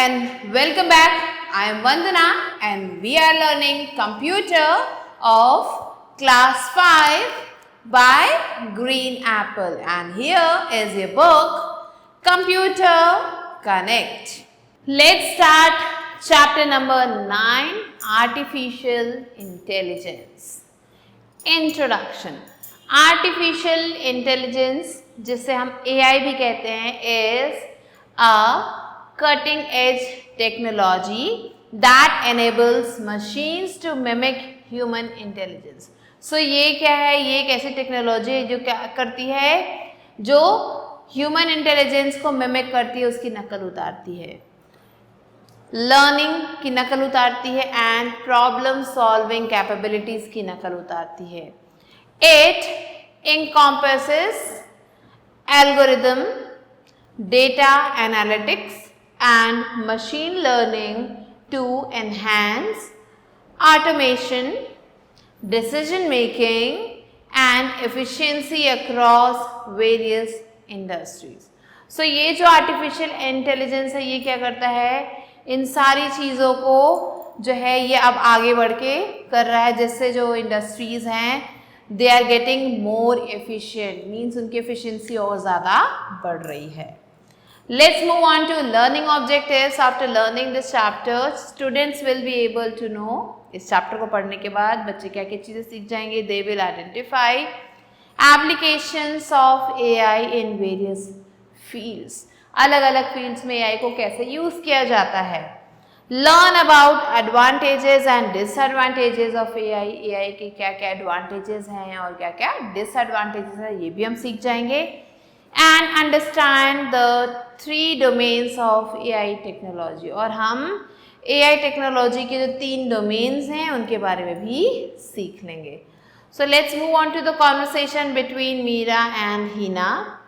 and welcome back. I am Vandana and we are learning computer of class 5 by Green Apple, and here is your book Computer Connect. Let's start chapter number 9, Artificial Intelligence. Introduction. Artificial Intelligence, जिसे हम AI भी कहते हैं, is a cutting edge technology that enables machines to mimic human intelligence. So ये क्या है? ये एक ऐसी टेक्नोलॉजी है जो क्या करती है, जो ह्यूमन इंटेलिजेंस को मिमिक करती है, उसकी नकल उतारती है, लर्निंग की नकल उतारती है एंड प्रॉब्लम सॉल्विंग कैपेबिलिटीज की नकल उतारती है. It encompasses algorithm, data analytics and machine learning to enhance automation, decision making and efficiency across various industries. So ये जो artificial intelligence है, ये क्या करता है, इन सारी चीज़ों को जो है ये अब आगे बढ़ के कर रहा है, जिससे जो इंडस्ट्रीज हैं they are getting more efficient, means उनकी एफिशिएंसी और ज़्यादा बढ़ रही है. Let's move on to learning objectives. After learning this chapter, students will be able to know. इस चैप्टर को पढ़ने के बाद बच्चे क्या क्या चीज़ें सीख जाएंगे. They will identify applications of AI in various fields. अलग अलग fields में AI को कैसे यूज़ किया जाता है. Learn about advantages and disadvantages of AI. AI के क्या क्या advantages हैं और क्या क्या disadvantages हैं, ये भी हम सीख जाएंगे. And understand the 3 domains of AI technology. और हम AI टेक्नोलॉजी के जो 3 डोमेन्स हैं उनके बारे में भी सीख लेंगे. So let's move on to the conversation between Meera and Hina.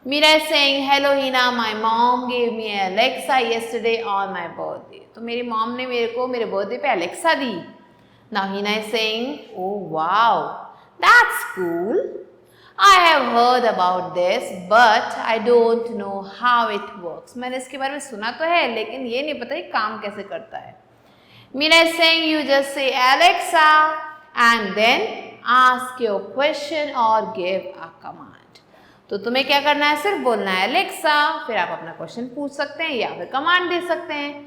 Meera is saying, hello Hina, my mom gave me Alexa yesterday on my birthday. तो मेरी मॉम ने मेरे को मेरे बर्थडे पे Alexa the. Now Hina is saying, oh wow, that's cool. I have heard about this, but I don't know how it works. मैंने इसके बारे में सुना तो है, लेकिन ये नहीं पता ये काम कैसे करता है. Meera is saying, you just say Alexa and then ask your question or give a command. तो तुम्हें क्या करना है, सिर्फ बोलना है Alexa, फिर आप अपना क्वेश्चन पूछ सकते हैं या फिर कमांड दे सकते हैं.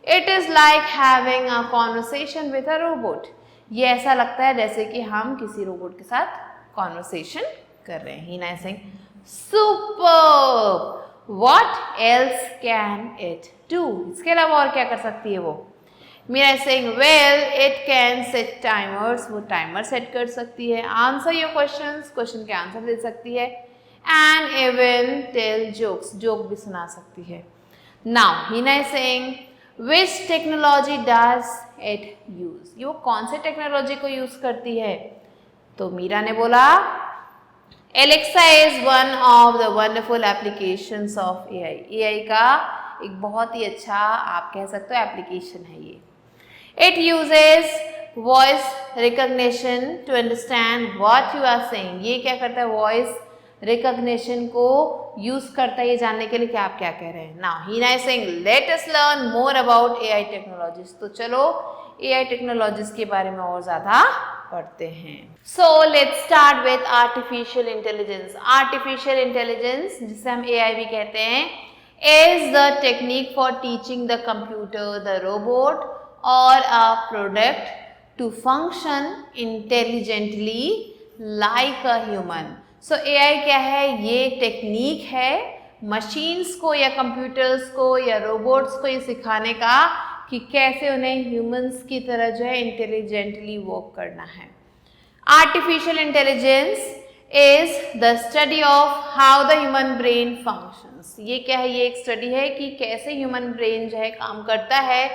It is like having a conversation with a robot. ये ऐसा लगता है जैसे कि हम किसी रोबोट के साथ कॉन्वर्सेशन कर रहे हैं. Hina is saying, superb. What else can it do? इसके अलावा और क्या कर सकती है वो. Meera is saying, well, it can set timers. वो टाइमर सेट कर सकती है, answer your questions, क्वेश्चन के आंसर दे सकती है, and even tell jokes, joke भी सुना सकती है. Now Hina is saying, which technology does it use? ये वो कौन से टेक्नोलॉजी को यूज करती है. तो मीरा ने बोला, Alexa is one of the wonderful applications of AI. AI का एक बहुत ही अच्छा आप कह सकते हो एप्लीकेशन है ये. It uses voice recognition to understand what you are saying. ये क्या करता है, वॉइस रिकॉग्निशन को यूज करता है ये जानने के लिए कि आप क्या कह रहे हैं. Now Hina is saying, let us learn more about AI technologies. तो चलो AI टेक्नोलॉजीज के बारे में और ज़्यादा पढ़ते हैं. So let's start with artificial intelligence. Artificial intelligence, जिसे हम AI भी कहते हैं, is the technique for teaching the computer, the robot or a product to function intelligently like a human. So AI क्या है, ये टेक्निक है मशीन्स को या कंप्यूटर्स को या रोबोट्स को ये सिखाने का कि कैसे उन्हें ह्यूमंस की तरह जो है इंटेलिजेंटली वर्क करना है. Artificial intelligence is the study of how the human brain functions. ये क्या है, ये एक स्टडी है कि कैसे ह्यूमन ब्रेन जो है काम करता है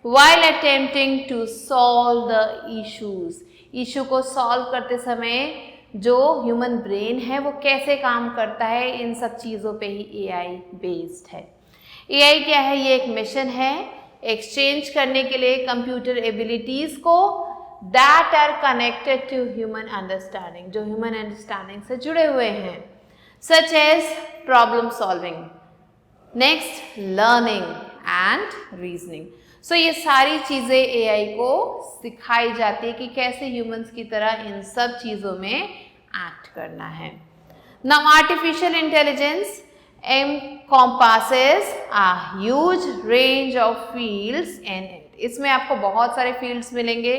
while attempting to solve the issues. Issue को सॉल्व करते समय जो ह्यूमन ब्रेन है वो कैसे काम करता है, इन सब चीज़ों पे ही AI बेस्ड है. AI क्या है, ये एक मिशन है एक्सचेंज करने के लिए कंप्यूटर एबिलिटीज़ को that are connected to human understanding, जो ह्यूमन अंडरस्टैंडिंग से जुड़े हुए हैं, such as problem solving, next learning and reasoning. So ये सारी चीज़ें एआई को सिखाई जाती है कि कैसे ह्यूमंस की तरह इन सब चीज़ों में एक्ट करना है। Now artificial intelligence encompasses a huge range of fields in it. इसमें आपको बहुत सारे फील्ड्स मिलेंगे,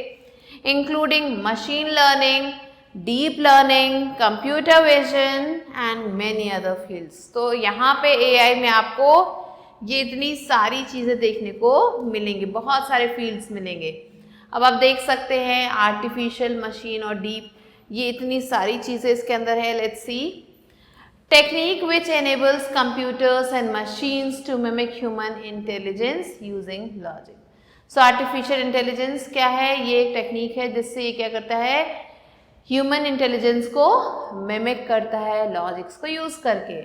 including machine learning, deep learning, computer vision and many other fields. तो यहाँ पे एआई में आपको ये इतनी सारी चीज़ें देखने को मिलेंगी, बहुत सारे फील्ड्स मिलेंगे। अब आप देख सकते हैं आर्टिफिशियल, मशीन और डीप, ये इतनी सारी चीज़ें इसके अंदर है। Let's see, technique which enables computers and machines to mimic human intelligence using logic. So artificial intelligence क्या है? ये एक टेक्निक है जिससे ये क्या करता है, ह्यूमन इंटेलिजेंस को मिमिक करता है लॉजिक्स को यूज करके।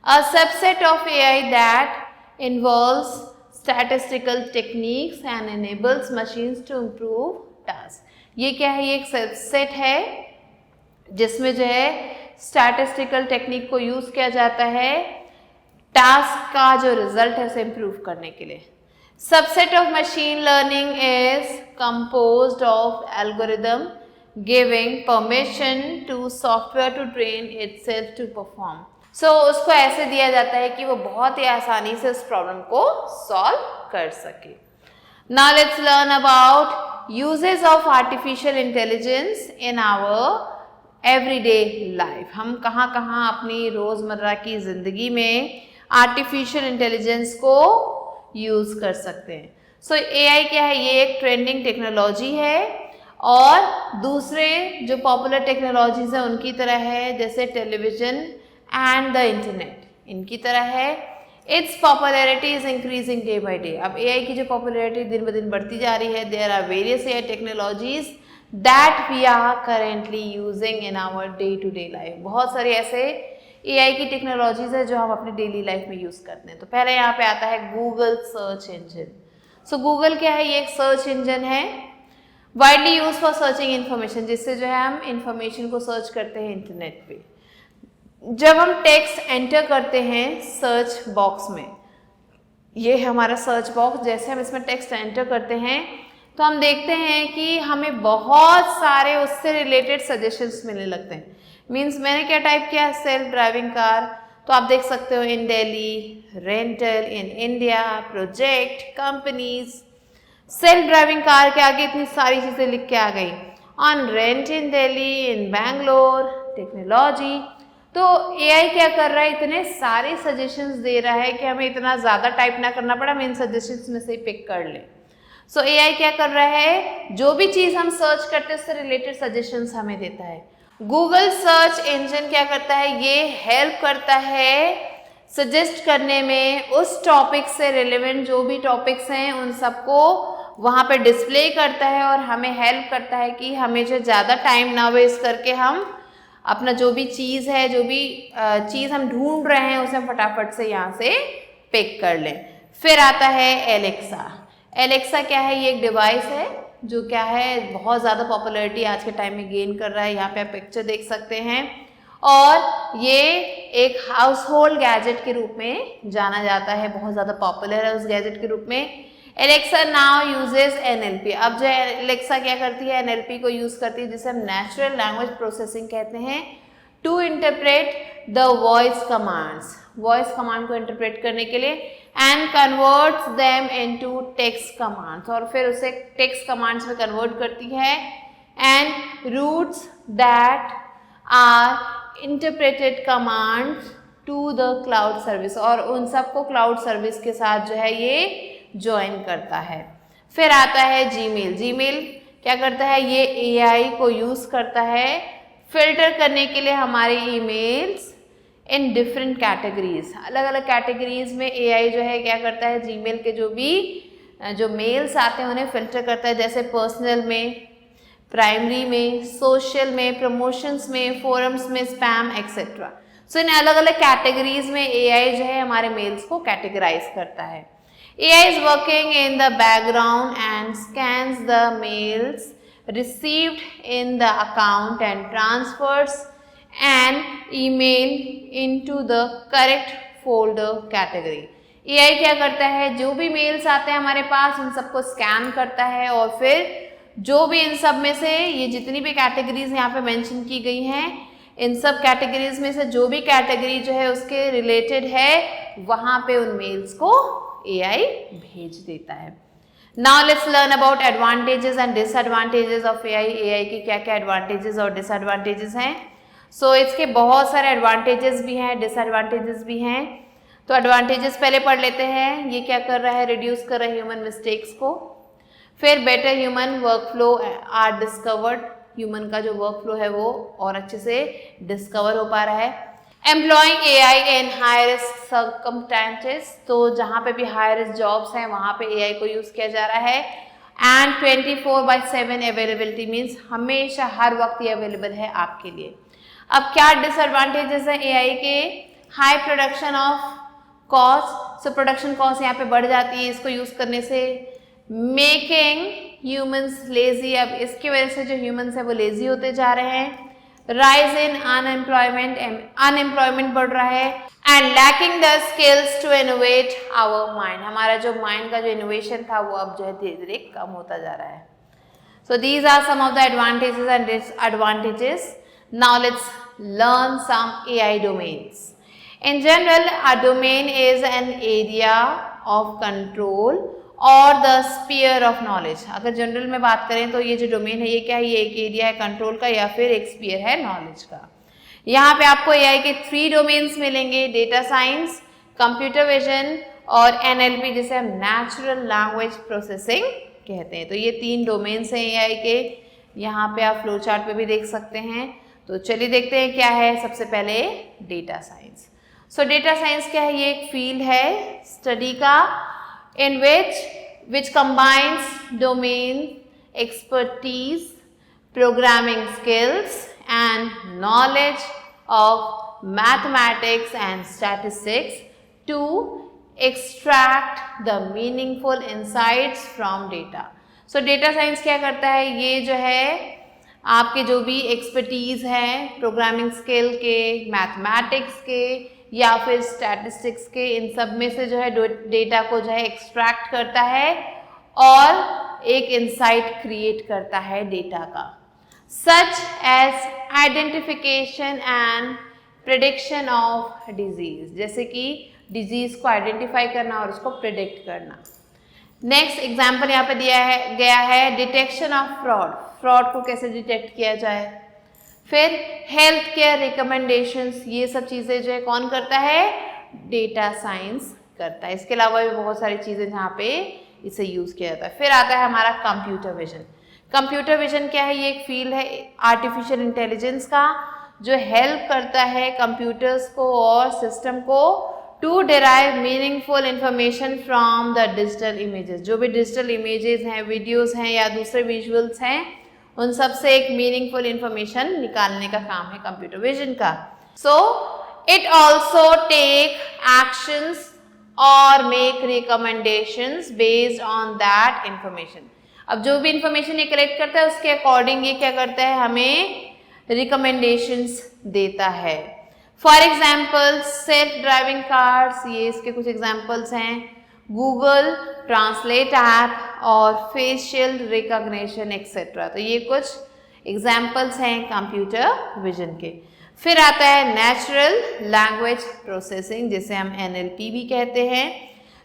A subset of AI that involves statistical techniques and enables machines to improve tasks। ये क्या है? ये एक सबसेट है जिसमें जो है स्टैटिस्टिकल टेक्निक को यूज किया जाता है टास्क का जो रिजल्ट है उसे इम्प्रूव करने के लिए। Subset of machine learning is composed of algorithm giving permission to software to train itself to perform. So उसको ऐसे दिया जाता है कि वो बहुत ही आसानी से उस प्रॉब्लम को सॉल्व कर सके। Now let's learn about uses of artificial intelligence in our everyday life. हम कहाँ कहाँ अपनी रोज़मर्रा की ज़िंदगी में आर्टिफिशियल इंटेलिजेंस को यूज़ कर सकते हैं। सो एआई क्या है? ये एक ट्रेंडिंग टेक्नोलॉजी है और दूसरे जो पॉपुलर टेक्नोलॉजीज़ हैं उनकी तरह है, जैसे टेलीविज़न एंड द इंटरनेट, इनकी तरह है। It's popularity is increasing day by day. अब एआई की जो पॉपुलैरिटी दिन ब दिन बढ़ती जा रही है। There are various AI technologies that we are currently using in our day to day life। बहुत सारे ऐसे AI की टेक्नोलॉजीज है जो हम अपने डेली लाइफ में यूज़ करते हैं। तो पहले यहाँ पे आता है गूगल सर्च इंजन। सो गूगल क्या है? ये एक सर्च इंजन है widely use for searching information, जिससे जो है हम इंफॉर्मेशन को सर्च करते हैं इंटरनेट पे। जब हम टेक्स्ट एंटर करते हैं सर्च बॉक्स में, ये है हमारा सर्च बॉक्स, जैसे हम इसमें टेक्स्ट एंटर करते हैं तो हम देखते हैं कि हमें बहुत सारे उससे रिलेटेड सजेशंस मिलने लगते हैं। मीन्स मैंने क्या टाइप किया? सेल्फ ड्राइविंग कार, तो आप देख सकते हो in Delhi, rental in India, project, companies. Self driving car के आगे इतनी सारी चीज़ें लिख के आ गई, on rent in Delhi, in Bangalore, technology. तो एआई क्या कर रहा है? इतने सारे सजेशंस दे रहा है कि हमें इतना ज़्यादा टाइप ना करना पड़ा, हम इन सजेशंस में से ही पिक कर लें। सो एआई क्या कर रहा है? जो भी चीज़ हम सर्च करते हैं उससे रिलेटेड सजेशंस हमें देता है। गूगल सर्च इंजन क्या करता है? ये हेल्प करता है सजेस्ट करने में, उस टॉपिक से रिलेवेंट जो भी टॉपिक्स हैं उन सबको वहाँ पे डिस्प्ले करता है और हमें हेल्प करता है कि हमें जो ज़्यादा टाइम ना वेस्ट करके हम अपना जो भी चीज़ है, जो भी चीज़ हम ढूंढ रहे हैं उसे फटाफट से यहाँ से पिक कर लें। फिर आता है एलेक्सा। एलेक्सा क्या है? ये एक डिवाइस है जो क्या है बहुत ज़्यादा पॉपुलैरिटी आज के टाइम में गेन कर रहा है। यहाँ पे आप पिक्चर देख सकते हैं और ये एक हाउस होल्ड गैजेट के रूप में जाना जाता है, बहुत ज़्यादा पॉपुलर है उस गैजेट के रूप में। Alexa now uses NLP। अब जो एलेक्सा क्या करती है? NLP को यूज़ करती है, जिसे हम नेचुरल लैंग्वेज प्रोसेसिंग कहते हैं, to interpret the voice commands, voice command को इंटरप्रेट करने के लिए, and converts them into text commands, और फिर उसे टेक्स्ट कमांड्स में कन्वर्ट करती है, and routes that are interpreted commands to the cloud service, और उन सबको क्लाउड सर्विस के साथ जो है ये ज्वाइन करता है। फिर आता है जीमेल। जीमेल क्या करता है? ये एआई को यूज़ करता है फिल्टर करने के लिए हमारे ईमेल्स इन डिफरेंट कैटेगरीज। अलग अलग कैटेगरीज में एआई जो है क्या करता है? जीमेल के जो मेल्स आते हैं उन्हें फिल्टर करता है, जैसे पर्सनल में, प्राइमरी में, सोशल में, प्रमोशंस में, फोरम्स में, स्पैम एक्सेट्रा। सो इन अलग अलग कैटेगरीज में एआई जो है हमारे मेल्स को कैटेगराइज करता है। AI is working in the background and scans the mails received in the account and transfers an email into the correct folder category। AI क्या करता है, जो भी मेल्स आते हैं हमारे पास उन सबको स्कैन करता है और फिर जो भी इन सब में से ये जितनी भी कैटेगरीज यहाँ पे मेंशन की गई हैं, इन सब कैटेगरीज में से जो भी कैटेगरी जो है उसके रिलेटेड है वहाँ पे उन मेल्स को AI भेज देता है। Now let's learn about advantages and disadvantages of AI। AI की क्या क्या एडवांटेजेस और डिसएडवांटेजेस हैं। सो इसके बहुत सारे एडवांटेजेस भी हैं, डिसएडवांटेजेस भी हैं। तो एडवांटेजेस पहले पढ़ लेते हैं। ये क्या कर रहा है, रिड्यूस कर रहा है ह्यूमन मिस्टेक्स को। फिर better human workflow are discovered, human का जो वर्कफ्लो है वो और अच्छे से डिस्कवर हो पा रहा है। एम्प्लॉइंग AI इन हाई रिस्क सर्कमस्टेंसेस, तो जहाँ पे भी हाई रिस्क जॉब्स हैं वहाँ पे AI को यूज़ किया जा रहा है। एंड 24/7 अवेलेबिलिटी मीन्स हमेशा हर वक्त ये अवेलेबल है आपके लिए। अब क्या डिसएडवांटेजेस हैं AI के, high production of cost, so production cost यहाँ पे बढ़ जाती है इसको यूज़ करने से। मेकिंग ह्यूमन्स लेजी, अब इसकी वजह से जो ह्यूमन्स है वो लेजी होते जा रहे हैं। राइज इन अनएम्प्लॉयमेंट, अनएम्प्लॉयमेंट बढ़ रहा है। And lacking the skills to innovate our mind, हमारा जो माइंड का जो इनोवेशन था वो अब जो है धीरे धीरे कम होता जा रहा है। So these are some of the advantages and disadvantages. Now let's learn some AI domains. In general, a domain is an area of control or the sphere of knowledge. अगर जनरल में बात करें तो ये जो डोमेन है ये क्या है, ये एक एरिया है कंट्रोल का या फिर एक स्पीयर है नॉलेज का। यहाँ पे आपको AI के 3 डोमेन्स मिलेंगे, डेटा साइंस, कंप्यूटर विजन और NLP जिसे हम नेचुरल लैंग्वेज प्रोसेसिंग कहते हैं। तो ये 3 डोमेन्स हैं AI के, यहाँ पे आप फ्लो चार्ट पे भी देख सकते हैं। तो चलिए देखते हैं क्या है। सबसे पहले डेटा साइंस। सो डेटा साइंस क्या है, ये एक फील्ड है स्टडी का in which combines domain expertise, programming skills and knowledge of mathematics and statistics to extract the meaningful insights from data. So data science क्या करता है, ये जो है आपके जो भी एक्सपर्टीज़ हैं प्रोग्रामिंग स्किल के, मैथमेटिक्स के या फिर स्टैटिस्टिक्स के, इन सब में से जो है डेटा को जो है एक्सट्रैक्ट करता है और एक इंसाइट क्रिएट करता है डेटा का, such as identification and prediction of disease, जैसे कि डिजीज को आइडेंटिफाई करना और उसको प्रिडिक्ट करना। नेक्स्ट एग्जाम्पल यहाँ पे गया है डिटेक्शन ऑफ फ्रॉड, फ्रॉड को कैसे डिटेक्ट किया जाए। फिर हेल्थ केयर रिकमेंडेशंस, ये सब चीज़ें जो है कौन करता है, डेटा साइंस करता है। इसके अलावा भी बहुत सारी चीज़ें जहाँ पे इसे यूज़ किया जाता है। फिर आता है हमारा कंप्यूटर विजन। कंप्यूटर विजन क्या है, ये एक फील्ड है आर्टिफिशियल इंटेलिजेंस का जो हेल्प करता है कंप्यूटर्स को और सिस्टम को to derive meaningful information from the digital images. जो भी डिजिटल इमेजेस हैं, वीडियोस हैं या दूसरे विजुअल्स हैं, उन सब से एक मीनिंगफुल इंफॉर्मेशन निकालने का काम है कंप्यूटर विजन का। So it also take actions और make recommendations based on that information. अब जो भी इंफॉर्मेशन ये कलेक्ट करता है उसके अकॉर्डिंग ये क्या करता है, हमें रिकमेंडेशंस देता है। For example self driving cars, ये इसके कुछ एग्जाम्पल्स हैं, गूगल ट्रांसलेट ऐप और फेशियल रिकॉग्निशन एक्सेट्रा। तो ये कुछ एग्जाम्पल्स हैं कंप्यूटर विजन के। फिर आता है नेचुरल लैंग्वेज प्रोसेसिंग, जिसे हम NLP भी कहते हैं।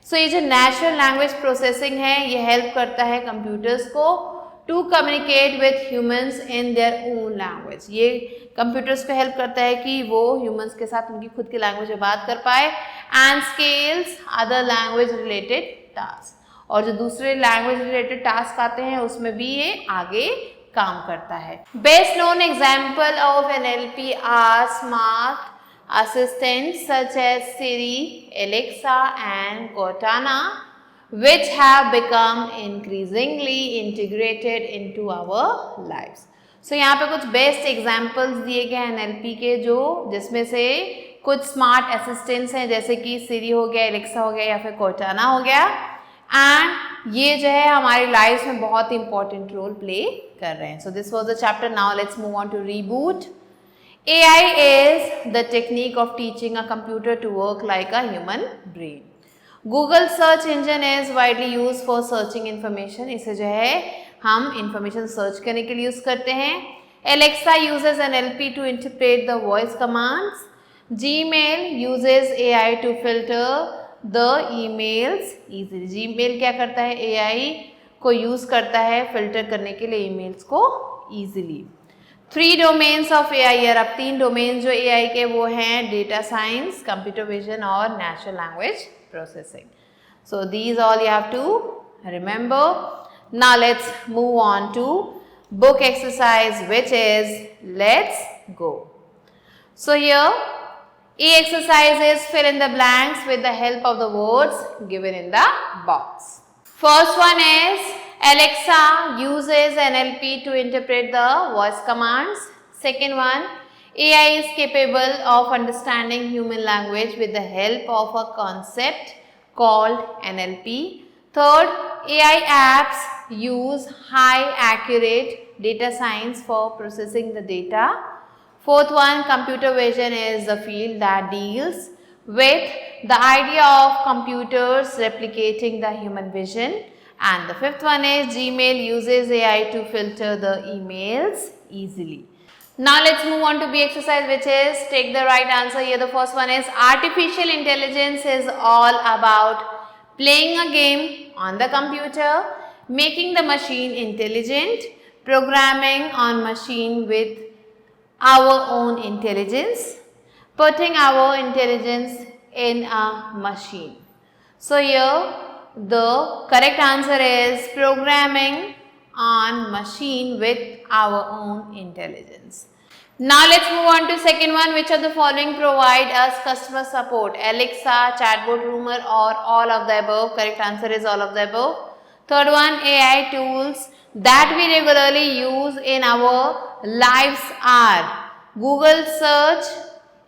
सो ये जो नेचुरल लैंग्वेज प्रोसेसिंग है ये हेल्प करता है कंप्यूटर्स को to communicate with humans in their own language. ये कंप्यूटर्स को हेल्प करता है कि वो ह्यूमंस के साथ उनकी खुद की लैंग्वेज में बात कर पाए and scales other language related task. और जो दूसरे लैंग्वेज रिलेटेड टास्क आते हैं उसमें भी ये आगे काम करता है। Best known example of NLP are smart assistants such as Siri, Alexa and Cortana, which have become increasingly integrated into our lives. So यहाँ पे कुछ बेस्ट एग्जाम्पल्स दिए गए हैं NLP के, जो जिसमें से कुछ स्मार्ट असिस्टेंट्स हैं जैसे कि Siri हो गया, Alexa हो गया या फिर Cortana हो गया, एंड ये जो है हमारी लाइफ में बहुत इंपॉर्टेंट रोल प्ले कर रहे हैं। So this was the chapter. Now let's move on to reboot. AI is the technique of teaching a computer to work like a human brain. Google search engine is widely use for searching information, इसे जो है हम information search करने के लिए use करते हैं। Alexa uses NLP to interpret the voice commands. Gmail uses AI to filter the emails easily. Gmail क्या करता है, AI को यूज करता है फिल्टर करने के लिए ईमेल्स को इजीली। 3 डोमेन्स ऑफ AI, अब 3 डोमेन जो AI के वो हैं डेटा साइंस, कंप्यूटर विजन और natural language processing. So these all you have to remember. Now let's move on to book exercise, which is let's go. So here A exercise is fill in the blanks with the help of the words given in the box. First one is Alexa uses NLP to interpret the voice commands. Second one, AI is capable of understanding human language with the help of a concept called NLP. Third, AI apps use high accurate data science for processing the data. Fourth one, computer vision is the field that deals with the idea of computers replicating the human vision. And the fifth one is Gmail uses AI to filter the emails easily. Now let's move on to B exercise, which is take the right answer. Here the first one is artificial intelligence is all about playing a game on the computer, making the machine intelligent, programming on machine with our own intelligence, putting our intelligence in a machine. So here the correct answer is programming on machine with our own intelligence. Now let's move on to second one. Which of the following provide us customer support? Alexa, chatbot, rumor, or all of the above? Correct answer is all of the above. Third one, AI tools that we regularly use in our lives are Google search,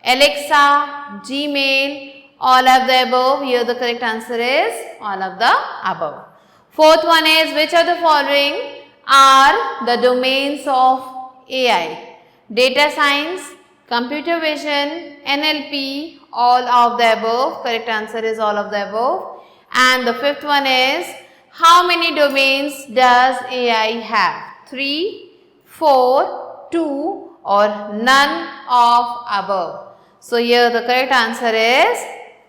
Alexa, Gmail, all of the above. Here the correct answer is all of the above. Fourth one is which of the following are the domains of AI? Data science, computer vision, NLP, all of the above. Correct answer is all of the above. And the fifth one is how many domains does AI have? 3, 4, 2 or none of above. So here the correct answer is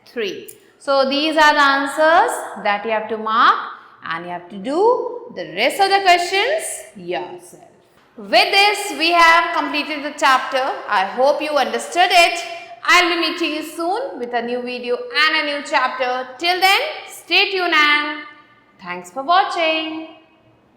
3. So these are the answers that you have to mark and you have to do the rest of the questions yourself. With this, we have completed the chapter. I hope you understood it. I'll be meeting you soon with a new video and a new chapter. Till then, stay tuned and thanks for watching.